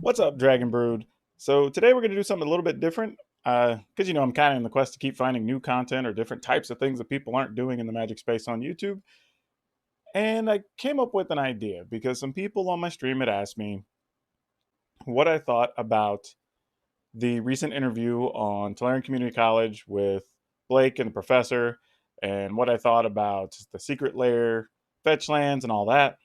What's up, Dragon Brood? So today we're going to do something a little bit different because I'm kind of in the quest to keep finding new content or different types of things that people aren't doing in the Magic space on YouTube. And I came up with an idea because some people on my stream had asked me what I thought about the recent interview on Tolarian Community College with Blake and the professor, and what I thought about the secret lair, Fetchlands, and all that.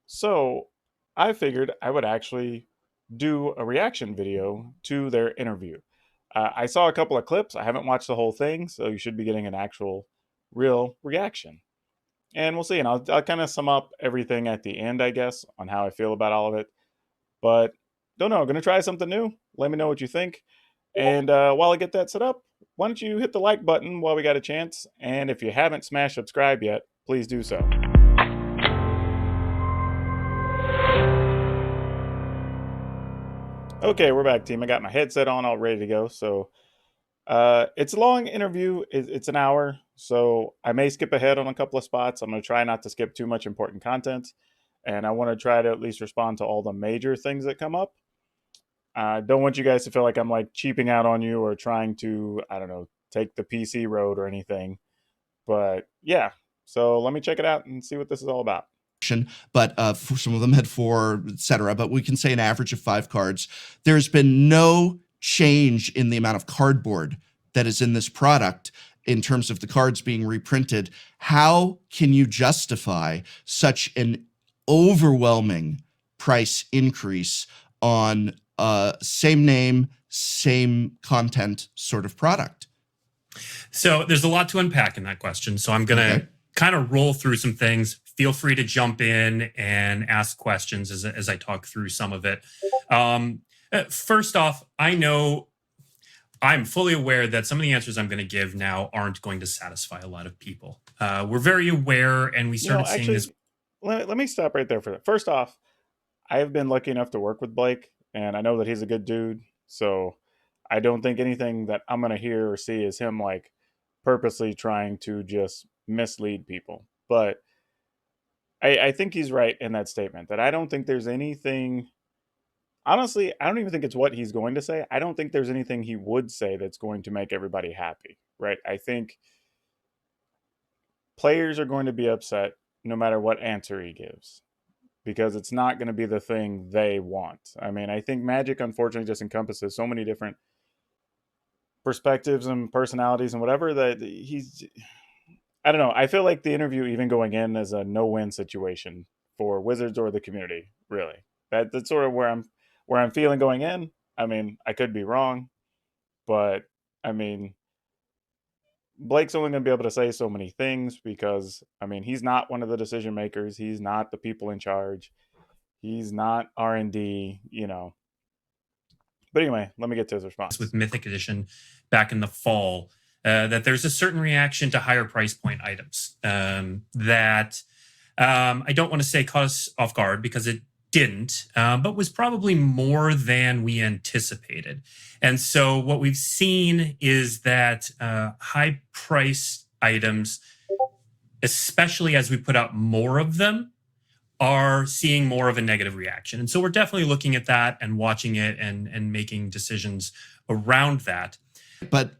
So I figured I would actually do a reaction video to their interview. I saw a couple of clips. I haven't watched the whole thing, so you should be getting an actual, real reaction. And we'll see. And I'll kind of sum up everything at the end, I guess, on how I feel about all of it. But don't know. I'm going to try something new. Let me know what you think. And while I get that set up, why don't you hit the like button while we got a chance? And if you haven't smashed subscribe yet, please do so. Okay, we're back, team. I got my headset on, all ready to go. So it's a long interview. It's an hour, so I may skip ahead on a couple of spots. I'm going to try not to skip too much important content, and I want to try to at least respond to all the major things that come up. I don't want you guys to feel like I'm like cheaping out on you or trying to, I don't know, take the PC road or anything. But yeah, so let me check it out and see what this is all about. But for some of them had 4, etc. But we can say an average of 5 cards. There's been no change in the amount of cardboard that is in this product in terms of the cards being reprinted. How can you justify such an overwhelming price increase on same name, same content sort of product? So there's a lot to unpack in that question. So I'm going to kind of roll through some things. Feel free to jump in and ask questions as I talk through some of it. First off, I'm fully aware that some of the answers I'm going to give now aren't going to satisfy a lot of people. We're very aware, and we started seeing this. Let me stop right there for that. First off, I have been lucky enough to work with Blake, and I know that he's a good dude. So I don't think anything that I'm going to hear or see is him like purposely trying to just mislead people. But I think he's right in that statement that I don't think there's anything. Honestly, I don't even think it's what he's going to say. I don't think there's anything he would say that's going to make everybody happy, right? I think players are going to be upset no matter what answer he gives because it's not going to be the thing they want. I mean, I think Magic, unfortunately, just encompasses so many different perspectives and personalities and whatever that I don't know. I feel like the interview, even going in, is a no-win situation for Wizards or the community. Really, that's sort of where I'm feeling going in. I mean, I could be wrong, but I mean, Blake's only going to be able to say so many things because I mean, he's not one of the decision makers. He's not the people in charge. He's not R&D. But anyway, let me get to his response. With Mythic Edition back in the fall, that there's a certain reaction to higher price point items that I don't want to say caught us off guard because it didn't, but was probably more than we anticipated. And so what we've seen is that high price items, especially as we put out more of them, are seeing more of a negative reaction. And so we're definitely looking at that and watching it and making decisions around that. But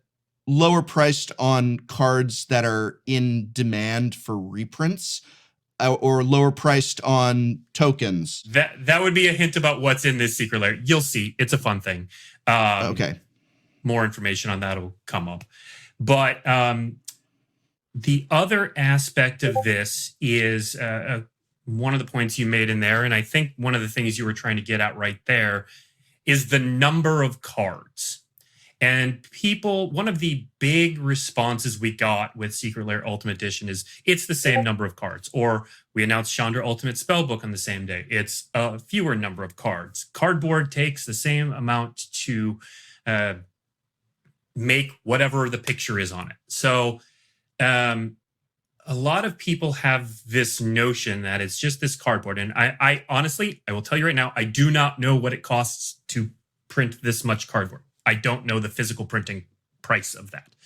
lower priced on cards that are in demand for reprints, or lower priced on tokens. That would be a hint about what's in this secret lair. You'll see. It's a fun thing. Okay. More information on that will come up. But the other aspect of this is one of the points you made in there, and I think one of the things you were trying to get at right there, is the number of cards. And one of the big responses we got with Secret Lair Ultimate Edition is it's the same number of cards. Or we announced Chandra Ultimate Spellbook on the same day. It's a fewer number of cards. Cardboard takes the same amount to make whatever the picture is on it. So a lot of people have this notion that it's just this cardboard. And I honestly, I will tell you right now, I do not know what it costs to print this much cardboard. I don't know the physical printing price of that.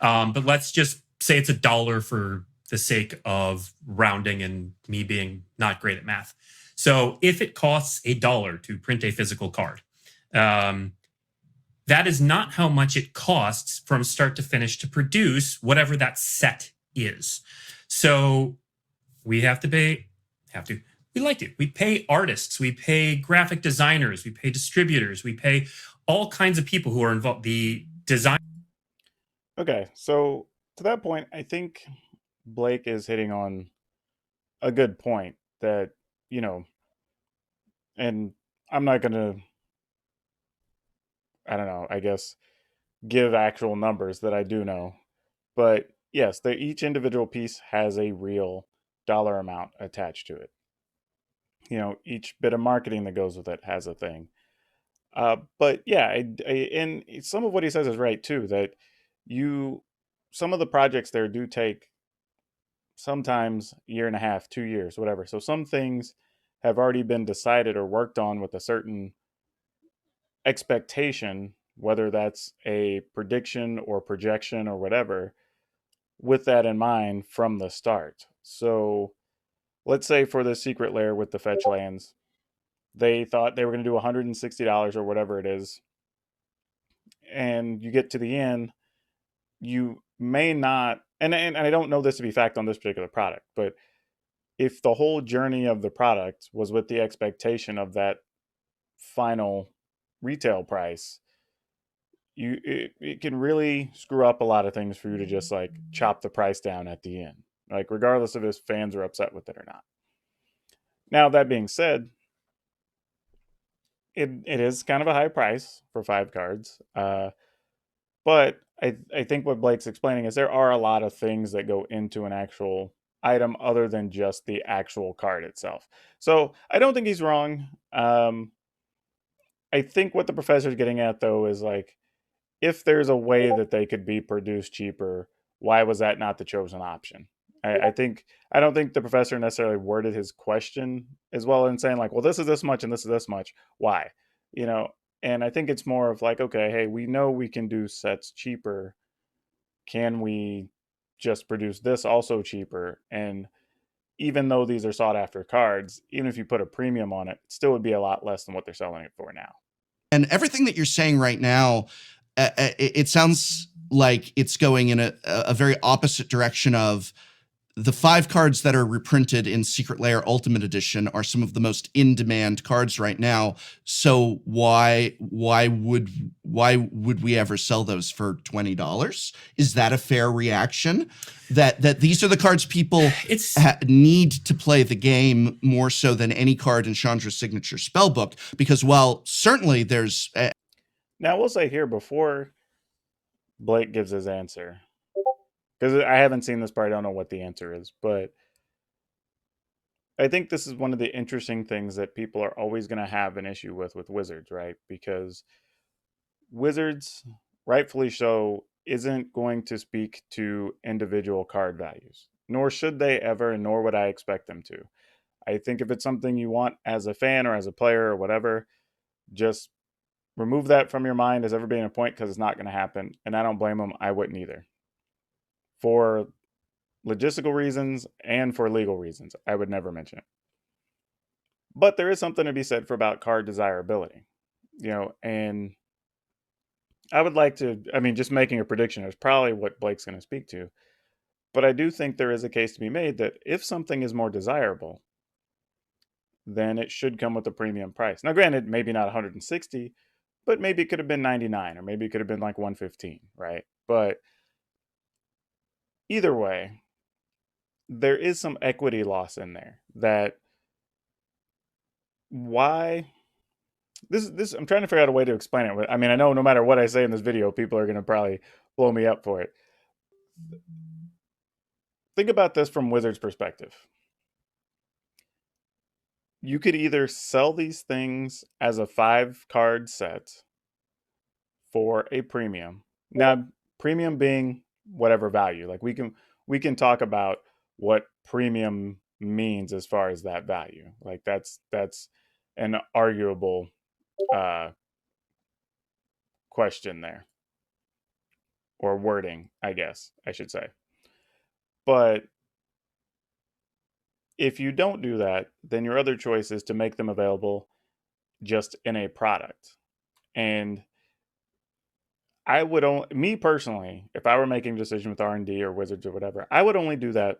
But let's just say it's $1 for the sake of rounding and me being not great at math. So if it costs $1 to print a physical card, that is not how much it costs from start to finish to produce whatever that set is. So we have to pay, we like to. We pay artists, we pay graphic designers, we pay distributors, we pay all kinds of people who are involved. The design. Okay, so to that point, I think Blake is hitting on a good point that, you know, and I'm not going to, I don't know, I guess, give actual numbers that I do know. But yes, each individual piece has a real dollar amount attached to it. You know, each bit of marketing that goes with it has a thing. But yeah, and some of what he says is right too. That some of the projects there do take sometimes a year and a half, 2 years, whatever. So some things have already been decided or worked on with a certain expectation, whether that's a prediction or projection or whatever, with that in mind from the start. So let's say for the secret lair with the Fetchlands, they thought they were going to do $160 or whatever it is. And you get to the end, you may not, and I don't know this to be fact on this particular product, but if the whole journey of the product was with the expectation of that final retail price, it can really screw up a lot of things for you to just like chop the price down at the end, like regardless of if fans are upset with it or not. Now that being said, it is kind of a high price for 5 cards, but I think what Blake's explaining is there are a lot of things that go into an actual item other than just the actual card itself. So I don't think he's wrong. I think what the professor's getting at though is like, if there's a way that they could be produced cheaper, why was that not the chosen option? I don't think the professor necessarily worded his question as well in saying like, well, this is this much and this is this much. Why? You know, and I think it's more of like, okay, hey, we know we can do sets cheaper. Can we just produce this also cheaper? And even though these are sought after cards, even if you put a premium on it, it still would be a lot less than what they're selling it for now. And everything that you're saying right now, it sounds like it's going in a very opposite direction of the 5 cards that are reprinted in Secret Lair Ultimate Edition are some of the most in-demand cards right now. So why would we ever sell those for $20? Is that a fair reaction? That these are the cards people need to play the game more so than any card in Chandra's signature spellbook? Because while certainly there's now we'll say here before Blake gives his answer, because I haven't seen this part, I don't know what the answer is, but I think this is one of the interesting things that people are always going to have an issue with Wizards, right? Because Wizards, rightfully so, isn't going to speak to individual card values, nor should they ever, nor would I expect them to. I think if it's something you want as a fan or as a player or whatever, just remove that from your mind as ever being a point, because it's not going to happen. And I don't blame them. I wouldn't either. For logistical reasons and for legal reasons, I would never mention it. But there is something to be said for about card desirability, you know, and I would like to, I mean, just making a prediction is probably what Blake's going to speak to. But I do think there is a case to be made that if something is more desirable, then it should come with a premium price. Now, granted, maybe not 160, but maybe it could have been 99, or maybe it could have been like 115, right? But either way, there is some equity loss in there. That why this I'm trying to figure out a way to explain it. I mean, I know no matter what I say in this video, people are going to probably blow me up for it. Think about this from Wizards' perspective. You could either sell these things as a 5-card set for a premium. Now, premium being whatever value. Like we can talk about what premium means as far as that value. Like that's an arguable question there, or wording, I guess I should say. But If you don't do that, then your other choice is to make them available just in a product. And I would only, me personally, if I were making a decision with R&D or Wizards or whatever, I would only do that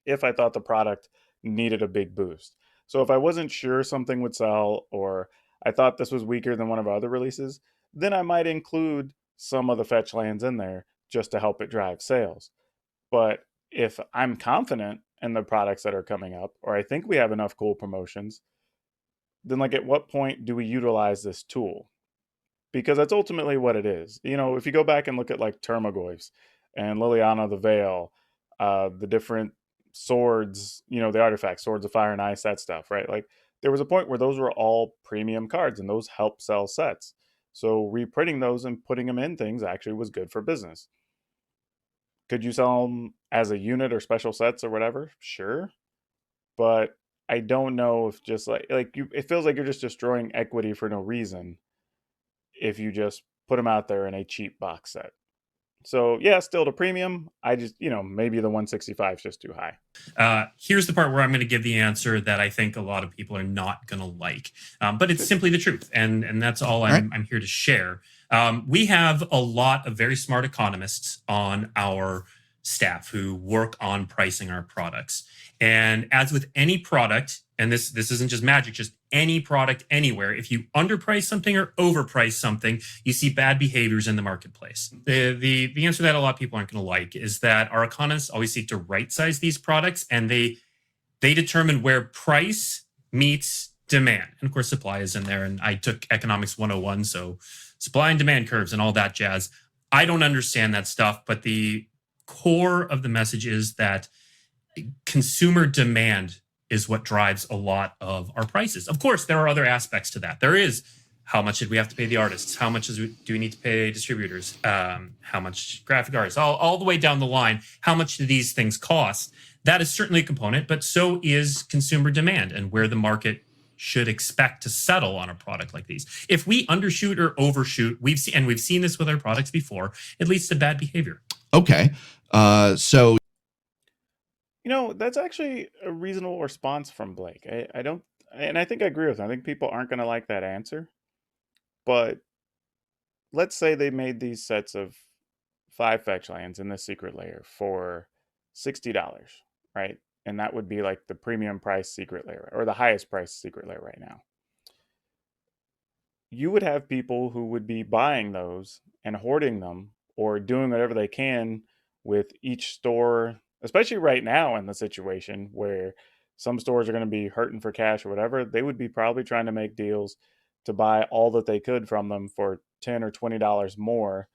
if I thought the product needed a big boost. So if I wasn't sure something would sell, or I thought this was weaker than one of our other releases, then I might include some of the fetch lands in there just to help it drive sales. But if I'm confident in the products that are coming up, or I think we have enough cool promotions, then like at what point do we utilize this tool? Because that's ultimately what it is. You know, if you go back and look at like Termagoyfs and Liliana the Veil, the different swords, you know, the artifacts, Swords of Fire and Ice, that stuff, right? Like there was a point where those were all premium cards and those help sell sets. So reprinting those and putting them in things actually was good for business. Could you sell them as a unit or special sets or whatever? Sure. But I don't know if just like you, it feels like you're just destroying equity for no reason if you just put them out there in a cheap box set. So yeah, still the premium. I just, you know, maybe the 165 is just too high. Here's the part where I'm going to give the answer that I think a lot of people are not going to like, but it's simply the truth, and that's all I'm here to share. We have a lot of very smart economists on our staff who work on pricing our products, and as with any product, and this isn't just Magic, just any product anywhere, if you underprice something or overprice something, you see bad behaviors in the marketplace. The answer that a lot of people aren't going to like is that our economists always seek to right size these products, and they determine where price meets demand. And of course, supply is in there. And I took Economics 101, so supply and demand curves and all that jazz. I don't understand that stuff, but the core of the message is that consumer demand is what drives a lot of our prices. Of course, there are other aspects to that. There is how much did we have to pay the artists? How much do we need to pay distributors? How much graphic artists? All the way down the line, how much do these things cost? That is certainly a component, but so is consumer demand and where the market should expect to settle on a product like these. If we undershoot or overshoot, we've seen this with our products before, it leads to bad behavior. Okay. So You know, that's actually a reasonable response from Blake. I don't, and I think I agree with him. I think people aren't going to like that answer. But let's say they made these sets of 5 fetch lands in the secret layer for $60, right? And that would be like the premium price secret layer or the highest price secret layer right now. You would have people who would be buying those and hoarding them or doing whatever they can with each store, especially right now in the situation where some stores are going to be hurting for cash or whatever. They would be probably trying to make deals to buy all that they could from them for $10 or $20 more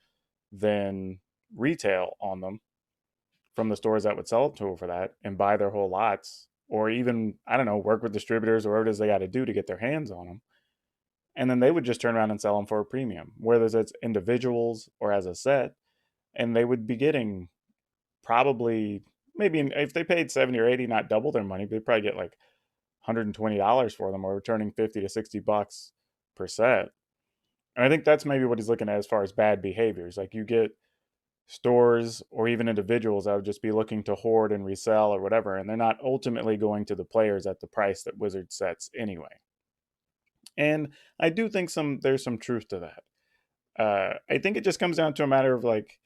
than retail on them from the stores that would sell it to them for that, and buy their whole lots, or even, I don't know, work with distributors or whatever it is they got to do to get their hands on them. And then they would just turn around and sell them for a premium, whether it's individuals or as a set. And they would be getting probably, maybe if they paid 70 or 80, not double their money, they'd probably get like $120 for them, or returning 50 to 60 bucks per set. And I think that's maybe what he's looking at as far as bad behaviors. Like you get stores or even individuals that would just be looking to hoard and resell or whatever, and they're not ultimately going to the players at the price that Wizard sets anyway. And I do think there's some truth to that. I think it just comes down to a matter of like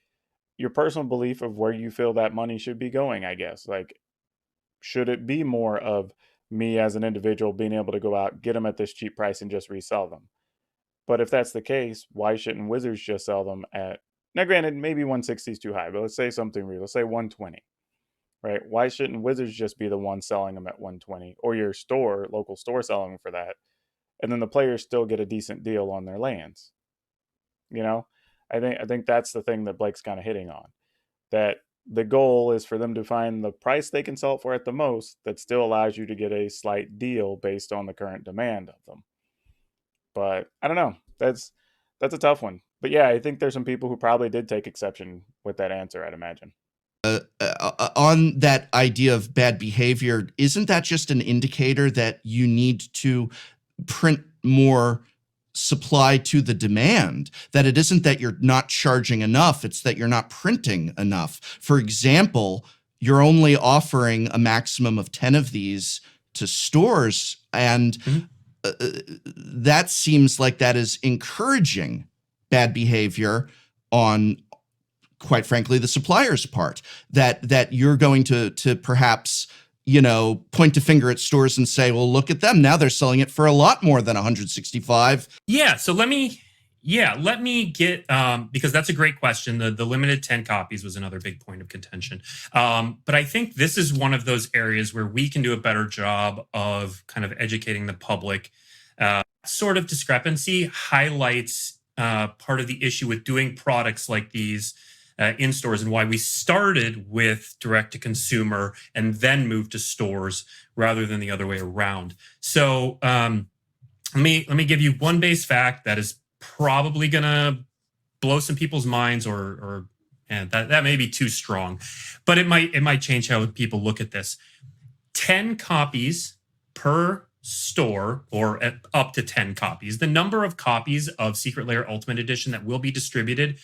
your personal belief of where you feel that money should be going, I guess. Like, should it be more of me as an individual being able to go out, get them at this cheap price and just resell them? But if that's the case, why shouldn't Wizards just sell them at, now granted, maybe 160 is too high, but let's say something real. Let's say 120, right? Why shouldn't Wizards just be the one selling them at 120, or your store, local store, selling them for that? And then the players still get a decent deal on their lands. You know, I think that's the thing that Blake's kind of hitting on. That the goal is for them to find the price they can sell it for at the most that still allows you to get a slight deal based on the current demand of them. But I don't know. That's a tough one. But yeah, I think there's some people who probably did take exception with that answer, I'd imagine. On that idea of bad behavior, isn't that just an indicator that you need to print more supply to the demand? That it isn't that you're not charging enough, it's that you're not printing enough. For example, you're only offering a maximum of 10 of these to stores. And that seems like that is encouraging bad behavior on, quite frankly, the supplier's part, that you're going to perhaps, point a finger at stores and say, well, look at them. Now they're selling it for a lot more than 165. Yeah. So let me get, because that's a great question. The limited 10 copies was another big point of contention. But I think this is one of those areas where we can do a better job of kind of educating the public. Sort of discrepancy highlights part of the issue with doing products like these in stores, and why we started with direct to consumer and then moved to stores rather than the other way around. So let me give you one base fact that is probably gonna blow some people's minds, or that may be too strong, but it might change how people look at this. 10 copies per store, or up to 10 copies. The number of copies of Secret Lair Ultimate Edition that will be distributed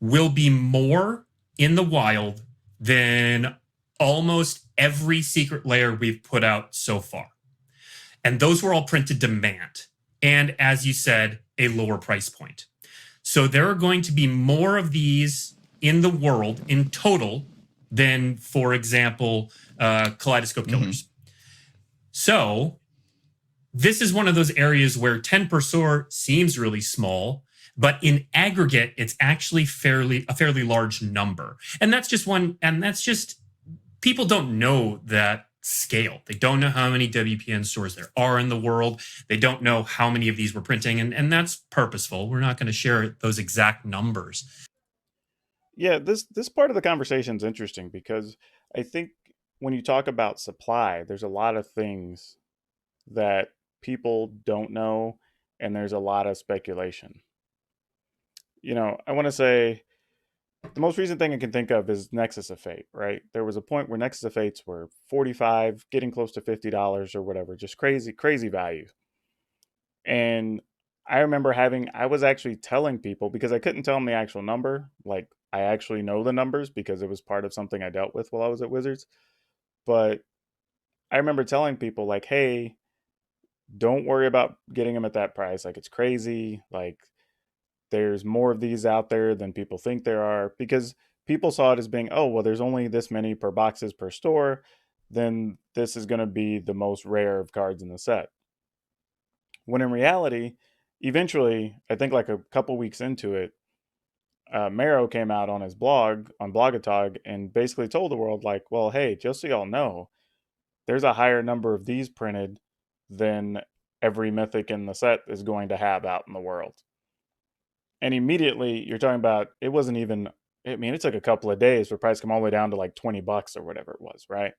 will be more in the wild than almost every Secret Lair we've put out so far. And those were all printed demand. And as you said, a lower price point. So there are going to be more of these in the world in total than, for example, Kaleidoscope Killers. So this is one of those areas where 10 per store seems really small, but in aggregate, it's actually a fairly large number. And that's just people don't know that scale. They don't know how many WPN stores there are in the world. They don't know how many of these we're printing, and that's purposeful. We're not going to share those exact numbers. Yeah, this part of the conversation is interesting, because I think when you talk about supply, there's a lot of things that people don't know, and there's a lot of speculation. I want to say the most recent thing I can think of is Nexus of Fate, right? There was a point where Nexus of Fates were $45, getting close to $50 or whatever, just crazy, crazy value. And I remember I was actually telling people, because I couldn't tell them the actual number. Like, I actually know the numbers because it was part of something I dealt with while I was at Wizards. But I remember telling people, like, hey, don't worry about getting them at that price. Like, it's crazy. Like, there's more of these out there than people think there are, because people saw it as being, oh, well, there's only this many per boxes per store. Then this is going to be the most rare of cards in the set. When in reality, eventually, I think like a couple weeks into it, Mero came out on his blog, on Blogatog, and basically told the world, like, well, hey, just so y'all know, there's a higher number of these printed than every mythic in the set is going to have out in the world. And immediately, you're talking about, it wasn't even, it took a couple of days for price come all the way down to like $20 or whatever it was, right?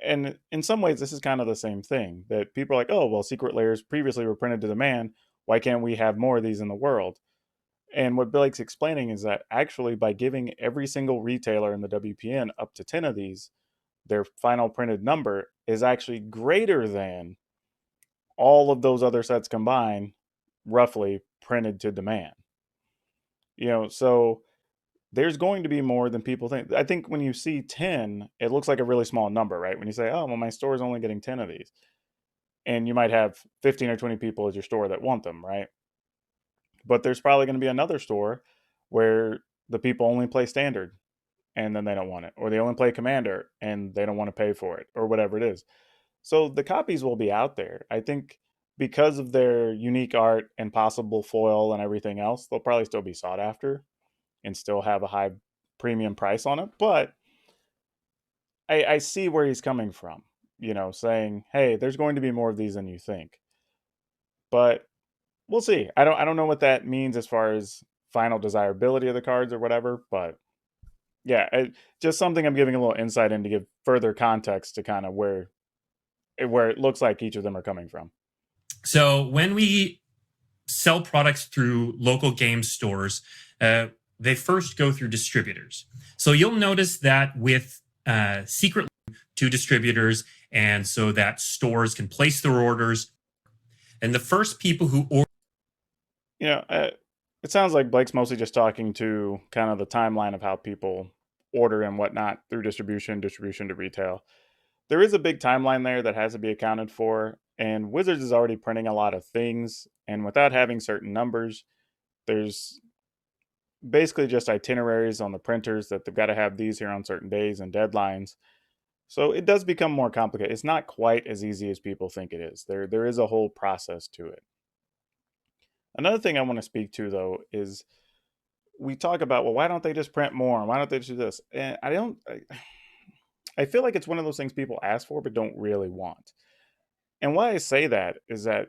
And in some ways, this is kind of the same thing, that people are like, oh, well, Secret Lairs previously were printed to demand. Why can't we have more of these in the world? And what Blake's explaining is that actually, by giving every single retailer in the WPN up to 10 of these, their final printed number is actually greater than all of those other sets combined, roughly printed to demand. So there's going to be more than people think. I think when you see 10, it looks like a really small number, right? When you say, oh, well, my store is only getting 10 of these. And you might have 15 or 20 people at your store that want them, right? But there's probably going to be another store where the people only play standard and then they don't want it. Or they only play commander and they don't want to pay for it, or whatever it is. So the copies will be out there. I think because of their unique art and possible foil and everything else, they'll probably still be sought after and still have a high premium price on it. But I see where he's coming from, saying, hey, there's going to be more of these than you think. But we'll see. I don't know what that means as far as final desirability of the cards or whatever, but yeah, just something I'm giving a little insight in to give further context to kind of where it looks like each of them are coming from. So when we sell products through local game stores, they first go through distributors. So you'll notice that with Secret to distributors, and so that stores can place their orders. And the first people who order, it sounds like Blake's mostly just talking to kind of the timeline of how people order and whatnot through distribution to retail. There is a big timeline there that has to be accounted for, and Wizards is already printing a lot of things, and without having certain numbers, there's basically just itineraries on the printers that they've got to have these here on certain days and deadlines. So it does become more complicated. It's not quite as easy as people think it is. There is a whole process to it. Another thing I want to speak to though is we talk about, well, why don't they just print more? Why don't they just do this? And I feel like it's one of those things people ask for but don't really want. And why I say that is that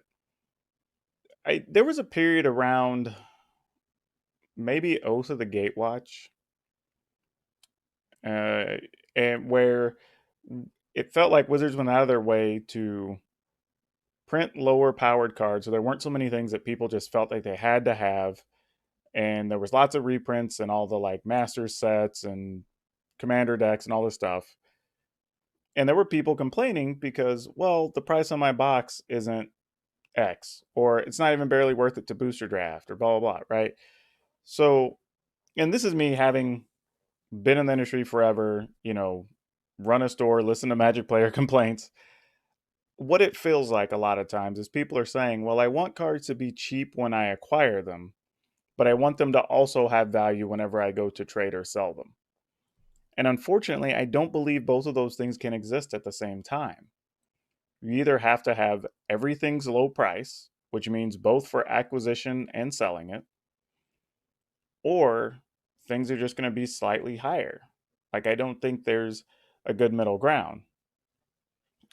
there was a period around maybe Oath of the Gatewatch, and where it felt like Wizards went out of their way to print lower powered cards, so there weren't so many things that people just felt like they had to have, and there was lots of reprints and all the like master sets and commander decks and all this stuff. And there were people complaining because, well, the price on my box isn't X, or it's not even barely worth it to booster draft, or blah blah blah, right? So, and this is me having been in the industry forever, run a store, listen to Magic player complaints. What it feels like a lot of times is people are saying, well, I want cards to be cheap when I acquire them, but I want them to also have value whenever I go to trade or sell them. And unfortunately, I don't believe both of those things can exist at the same time. You either have to have everything's low price, which means both for acquisition and selling it, or things are just going to be slightly higher. Like, I don't think there's a good middle ground.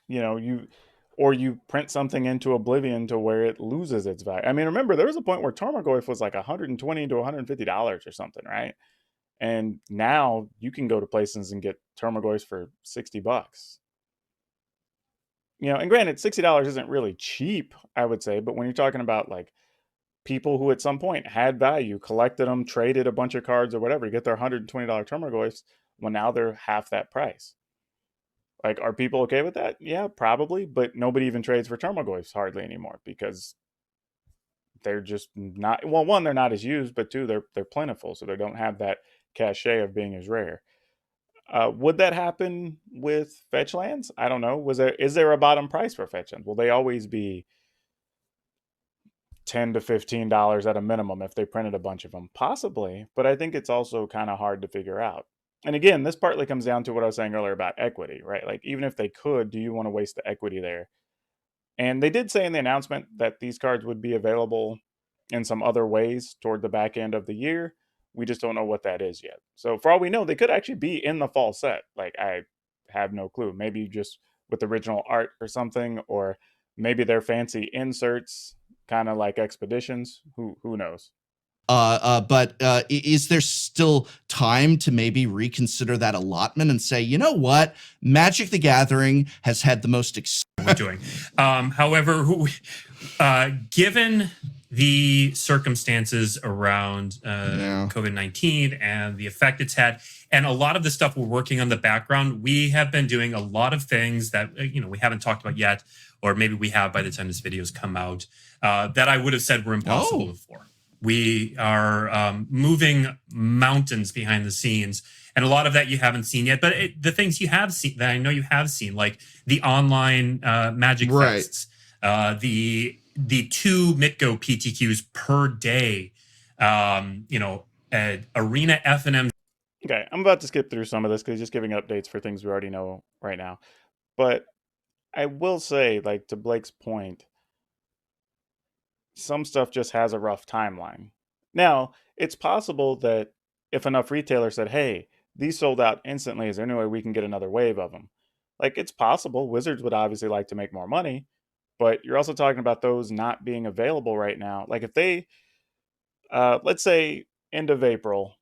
You print something into oblivion to where it loses its value. I mean, remember, there was a point where Tarmogoyf was like $120 to $150 or something, right? And now you can go to places and get Tarmogoyfs for $60. And granted, $60 isn't really cheap, I would say, but when you're talking about like people who at some point had value, collected them, traded a bunch of cards or whatever, get their $120 Tarmogoyfs, well, now they're half that price. Like, are people okay with that? Yeah, probably, but nobody even trades for Tarmogoyfs hardly anymore because they're just not, well, one, they're not as used, but two, they're plentiful, so they don't have that cachet of being as rare. Would that happen with Fetchlands? I don't know. Is there a bottom price for Fetchlands? Will they always be $10 to $15 at a minimum if they printed a bunch of them? Possibly, but I think it's also kind of hard to figure out. And again, this partly comes down to what I was saying earlier about equity, right? Like, even if they could, do you want to waste the equity there? And they did say in the announcement that these cards would be available in some other ways toward the back end of the year. We just don't know what that is yet. So for all we know, they could actually be in the fall set. Like, I have no clue. Maybe just with original art or something, or maybe they're fancy inserts, kind of like expeditions. Who knows? But is there still time to maybe reconsider that allotment and say, you know what, Magic the Gathering has had the most we're doing. However, given the circumstances around COVID-19 and the effect it's had, and a lot of the stuff we're working on the background, we have been doing a lot of things that we haven't talked about yet, or maybe we have by the time this video's come out, that I would have said were impossible before. We are moving mountains behind the scenes, and a lot of that you haven't seen yet. But the things you have seen, that I know you have seen, like the online Magic Fests, the 2 Mitgo PTQs per day, Arena FNM. Okay, I'm about to skip through some of this because just giving updates for things we already know right now. But I will say, like, to Blake's point, some stuff just has a rough timeline. Now, it's possible that if enough retailers said, hey, these sold out instantly, is there any way we can get another wave of them? Like, it's possible. Wizards would obviously like to make more money, but you're also talking about those not being available right now. Like, if they, let's say, end of April,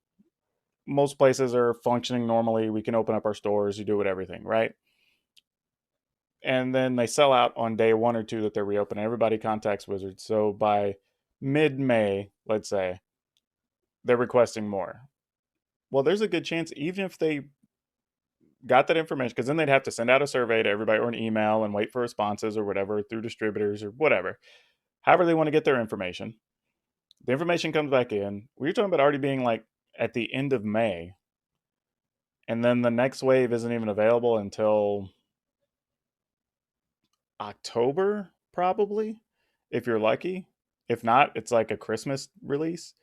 most places are functioning normally. We can open up our stores, you do it, everything, right? And then they sell out on day 1 or 2 that they're reopening. Everybody contacts Wizards. So by mid-May, let's say, they're requesting more. Well, there's a good chance, even if they got that information, because then they'd have to send out a survey to everybody or an email and wait for responses or whatever through distributors or whatever. However they want to get their information. The information comes back in. We're talking about already being like at the end of May. and then the next wave isn't even available until October, probably, if you're lucky. If not, it's like a Christmas release,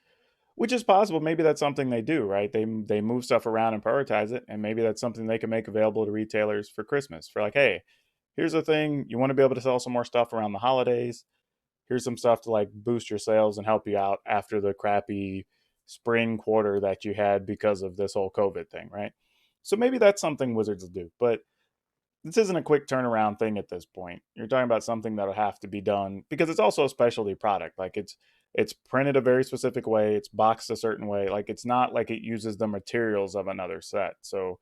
which is possible. Maybe that's something they do, right? They move stuff around and prioritize it, and maybe that's something they can make available to retailers for Christmas. For like, hey, here's the thing, you want to be able to sell some more stuff around the holidays. Here's some stuff to like boost your sales and help you out after the crappy spring quarter that you had because of this whole COVID thing, right? So maybe that's something Wizards will do, but this isn't a quick turnaround thing at this point. You're talking about something that'll have to be done because it's also a specialty product. Like it's printed a very specific way, it's boxed a certain way. Like it's not like it uses the materials of another set. So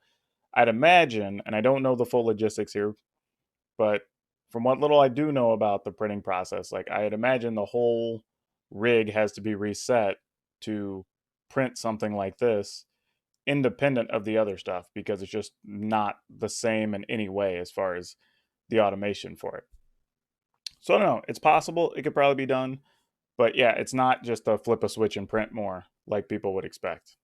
I'd imagine, and I don't know the full logistics here, but from what little I do know about the printing process, like I'd imagine the whole rig has to be reset to print something like this independent of the other stuff because it's just not the same in any way as far as the automation for it. So I don't know. It's possible. It could probably be done. But yeah, it's not just a flip a switch and print more like people would expect.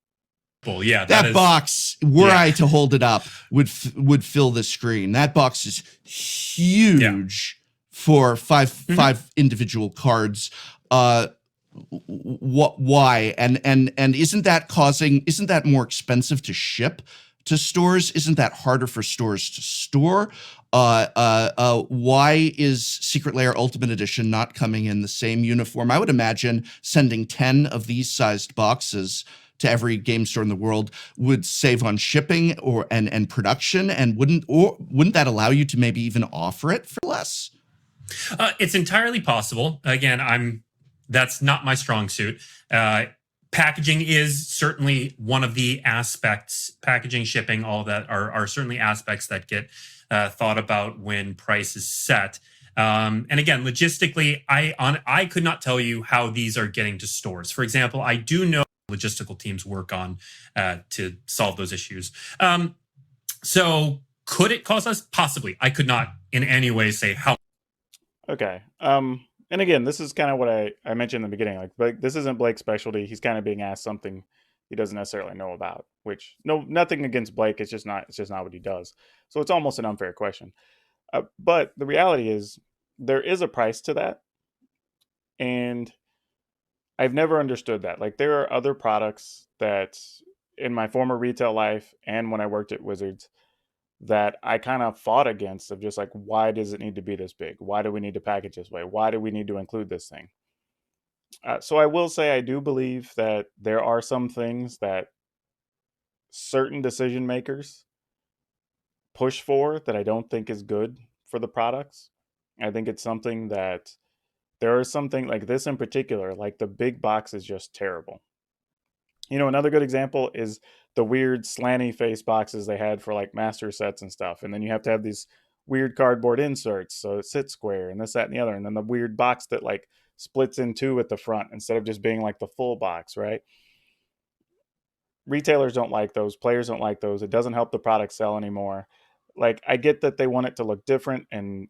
Well, yeah, that box, were I to hold it up, would fill the screen. That box is huge for five individual cards. Why? And isn't that more expensive to ship to stores? Isn't that harder for stores to store? Why is Secret Lair Ultimate Edition not coming in the same uniform? I would imagine sending 10 of these sized boxes to every game store in the world would save on shipping and production, and wouldn't that allow you to maybe even offer it for less? It's entirely possible. Again, that's not my strong suit. Packaging is certainly one of the aspects. Packaging, shipping, all of that are certainly aspects that get thought about when price is set. And again, logistically, I could not tell you how these are getting to stores. For example, I do know logistical teams work on to solve those issues. So could it cost us? Possibly. I could not in any way say how. Okay. And again, this is kind of what I mentioned in the beginning. Like, this isn't Blake's specialty. He's kind of being asked something he doesn't necessarily know about. Which nothing against Blake. It's just not what he does. So it's almost an unfair question. But the reality is, there is a price to that, and I've never understood that. Like, there are other products that in my former retail life and when I worked at Wizards that I kind of fought against, of just like, why does it need to be this big? Why do we need to package this way? Why do we need to include this thing? So I will say I do believe that there are some things that certain decision makers push for that I don't think is good for the products. I think it's something that there is something like this in particular, like the big box is just terrible. You know, another good example is the weird slanty face boxes they had for like master sets and stuff. And then you have to have these weird cardboard inserts so it sits square and this, that, and the other. And then the weird box that like splits in two at the front instead of just being like the full box, right? Retailers don't like those. Players don't like those. It doesn't help the product sell anymore. Like, I get that they want it to look different and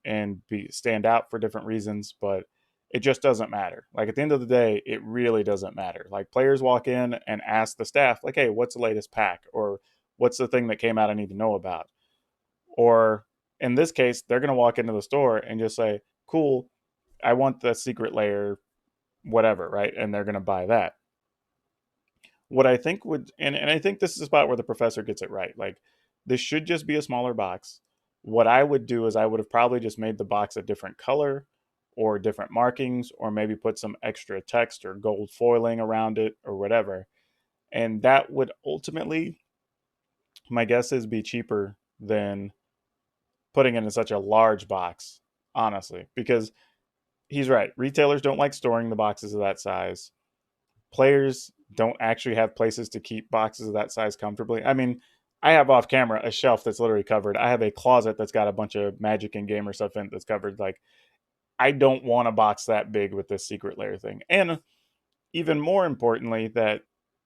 stand out for different reasons, but it just doesn't matter. Like, at the end of the day, it really doesn't matter. Like, players walk in and ask the staff, like, hey, what's the latest pack? Or what's the thing that came out I need to know about? Or in this case, they're going to walk into the store and just say, cool, I want the Secret Lair, whatever, right? And they're going to buy that. What I think would, and I think this is a spot where the professor gets it right. Like, this should just be a smaller box. What I would do is I would have probably just made the box a different color or different markings, or maybe put some extra text or gold foiling around it or whatever. And that would ultimately, my guess is, be cheaper than putting it in such a large box, honestly, because he's right. Retailers don't like storing the boxes of that size. Players don't actually have places to keep boxes of that size comfortably. I mean, I have off camera a shelf that's literally covered. I have a closet that's got a bunch of Magic and Gamer stuff in it that's covered. Like, I don't want a box that big with this Secret Lair thing. And even more importantly, that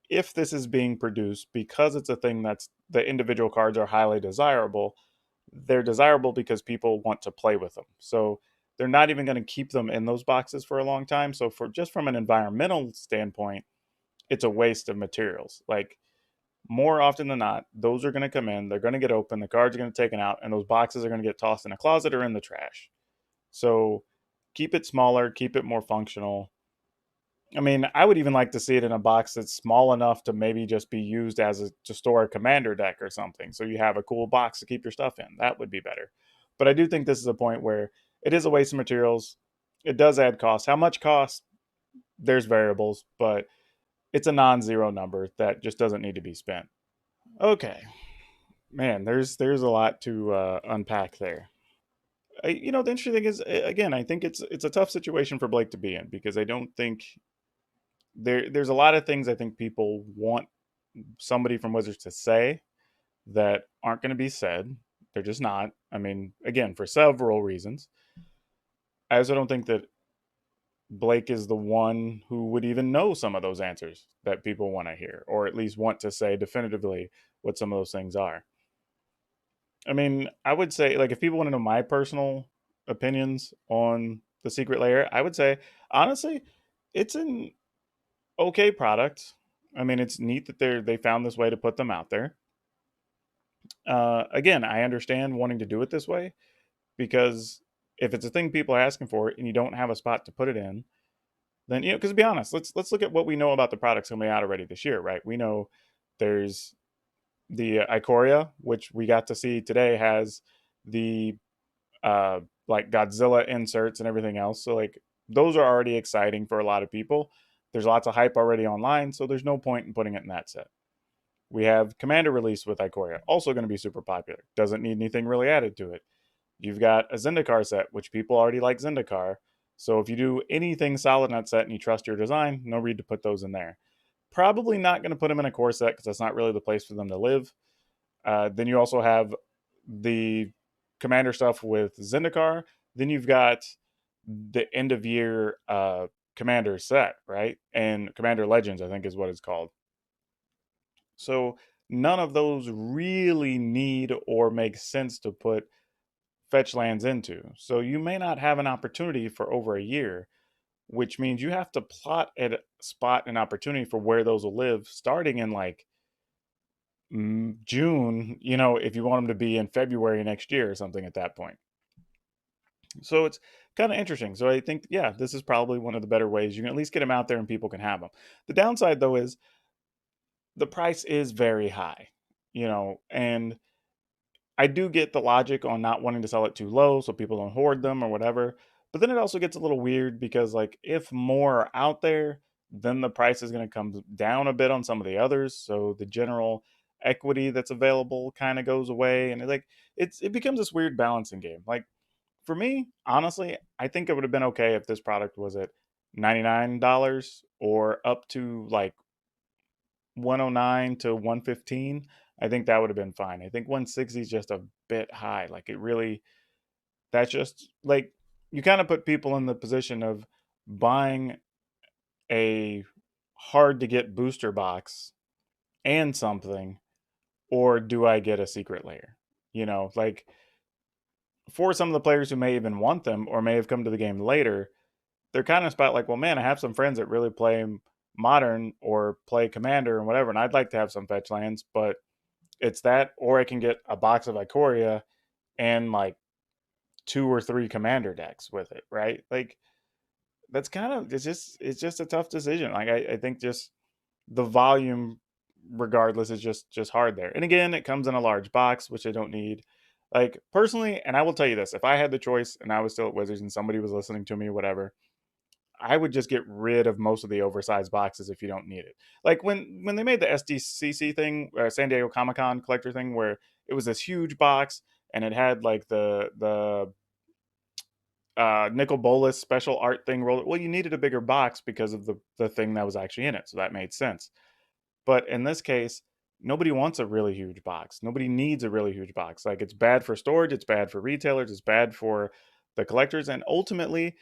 if this is being produced because it's a thing that's, the individual cards are highly desirable, they're desirable because people want to play with them. So they're not even going to keep them in those boxes for a long time. So from an environmental standpoint, it's a waste of materials. Like, more often than not, those are going to come in, they're going to get open, the cards are going to get taken out, and those boxes are going to get tossed in a closet or in the trash. So keep it smaller, keep it more functional. I mean, I would even like to see it in a box that's small enough to maybe just be used to store a commander deck or something. So you have a cool box to keep your stuff in. That would be better. But I do think this is a point where it is a waste of materials. It does add cost. How much cost? There's variables, but it's a non-zero number that just doesn't need to be spent. Okay, man, there's a lot to unpack there. The interesting thing is, again, I think it's a tough situation for Blake to be in because I don't think there's a lot of things I think people want somebody from Wizards to say that aren't going to be said. They're just not. I mean, again, for several reasons. I also don't think that Blake is the one who would even know some of those answers that people want to hear, or at least want to say definitively what some of those things are. I mean, I would say, like, if people want to know my personal opinions on the Secret Lair, I would say, honestly, it's an okay product. I mean, it's neat that they found this way to put them out there. Again, I understand wanting to do it this way because if it's a thing people are asking for and you don't have a spot to put it in, then because to be honest, let's look at what we know about the products coming out already this year, right? We know there's the Ikoria, which we got to see today, has the like Godzilla inserts and everything else. So like those are already exciting for a lot of people. There's lots of hype already online, so there's no point in putting it in that set. We have Commander release with Ikoria, also going to be super popular. Doesn't need anything really added to it. You've got a Zendikar set, which people already like Zendikar. So if you do anything solid in that set and you trust your design, no need to put those in there. Probably not going to put them in a core set because that's not really the place for them to live. Then you also have the Commander stuff with Zendikar. Then you've got the end of year Commander set, right? And Commander Legends, I think is what it's called. So none of those really need or make sense to put Fetchlands into. So you may not have an opportunity for over a year, which means you have to plot and spot an opportunity for where those will live starting in like June, if you want them to be in February next year or something at that point. So it's kind of interesting. So I think, yeah, this is probably one of the better ways. You can at least get them out there and people can have them. The downside, though, is the price is very high, and I do get the logic on not wanting to sell it too low so people don't hoard them or whatever. But then it also gets a little weird because, like, if more are out there, then the price is going to come down a bit on some of the others. So the general equity that's available kind of goes away, and it becomes this weird balancing game. Like for me, honestly, I think it would have been okay if this product was at $99 or up to like 109 to 115. I think that would have been fine. I think 160 is just a bit high. Like it really, that's just like you kind of put people in the position of buying a hard to get booster box and something, or do I get a secret layer? Like for some of the players who may even want them or may have come to the game later, they're kind of spot like, well, man, I have some friends that really play modern or play commander and whatever, and I'd like to have some fetch lands, but it's that, or I can get a box of Ikoria and like 2 or 3 commander decks with it, right? Like that's kind of it's just a tough decision. Like I think just the volume, regardless, is just hard there. And again, it comes in a large box, which I don't need. Like personally, and I will tell you this: if I had the choice and I was still at Wizards and somebody was listening to me, or whatever, I would just get rid of most of the oversized boxes if you don't need it. Like when they made the SDCC thing, San Diego Comic Con collector thing, where it was this huge box and it had like the nickel bolus special art thing rolled. Well, you needed a bigger box because of the thing that was actually in it, so that made sense. But in this case, nobody wants a really huge box. Nobody needs a really huge box. Like it's bad for storage, it's bad for retailers, it's bad for the collectors, and ultimately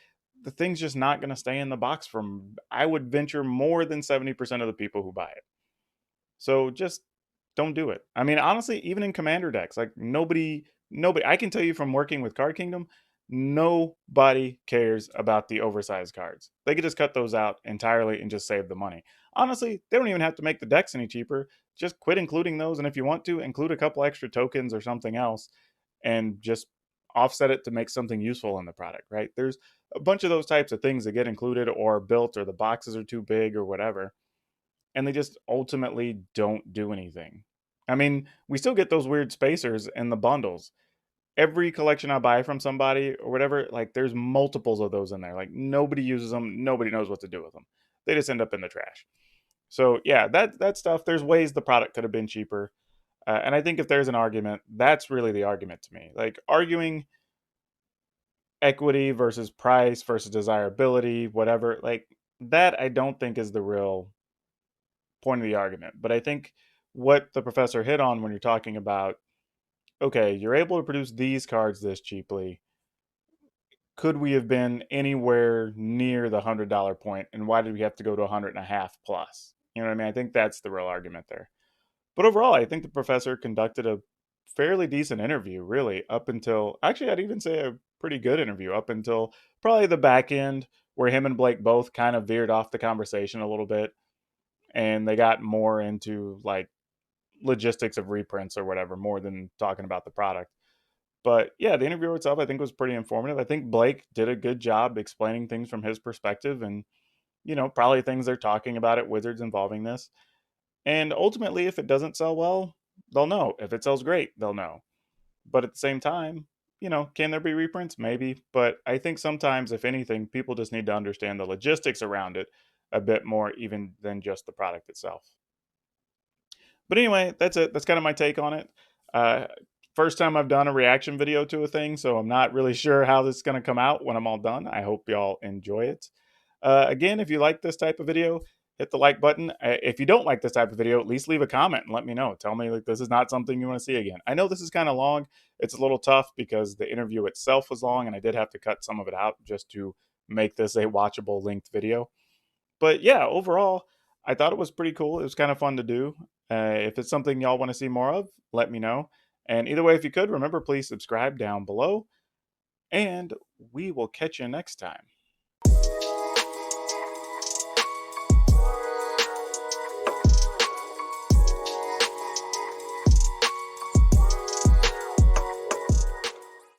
the thing's just not going to stay in the box from, I would venture, more than 70% of the people who buy it. So just don't do it. I mean, honestly, even in commander decks, like nobody I can tell you from working with Card Kingdom, Nobody cares about the oversized cards. They could just cut those out entirely and just save the money. Honestly, they don't even have to make the decks any cheaper. Just quit including those, and if you want to, include a couple extra tokens or something else and just offset it to make something useful in the product, right? There's a bunch of those types of things that get included or built, or the boxes are too big or whatever, and they just ultimately don't do anything. I mean, we still get those weird spacers in the bundles. Every collection I buy from somebody or whatever, like there's multiples of those in there. Like nobody uses them, nobody knows what to do with them. They just end up in the trash. So yeah, that stuff. There's ways the product could have been cheaper, and I think if there's an argument, that's really the argument to me. Like arguing equity versus price versus desirability, whatever. Like that, I don't think is the real point of the argument. But I think what the professor hit on when you're talking about, okay, you're able to produce these cards this cheaply. Could we have been anywhere near the $100 point, and why did we have to go to 100.5 plus? You know what I mean? I think that's the real argument there. But overall, I think the professor conducted a fairly decent interview, really, up until, actually, I'd even say a pretty good interview up until probably the back end, where him and Blake both kind of veered off the conversation a little bit, and they got more into like logistics of reprints or whatever, more than talking about the product. But yeah, the interview itself, I think, was pretty informative. I think Blake did a good job explaining things from his perspective, and probably things they're talking about at Wizards involving this. And ultimately, if it doesn't sell well, they'll know. If it sells great, they'll know. But at the same time, can there be reprints? Maybe. But I think sometimes, if anything, people just need to understand the logistics around it a bit more, even than just the product itself. But anyway, that's it. That's kind of my take on it. Uh, First time I've done a reaction video to a thing, so I'm not really sure how this is going to come out when I'm all done. I hope y'all enjoy it. Again, if you like this type of video, hit the like button. If you don't like this type of video, at least leave a comment and let me know. Tell me like this is not something you want to see again. I know this is kind of long. It's a little tough because the interview itself was long, and I did have to cut some of it out just to make this a watchable length video. But yeah, overall, I thought it was pretty cool. It was kind of fun to do. If it's something y'all want to see more of, let me know. And either way, if you could, remember, please subscribe down below. And we will catch you next time.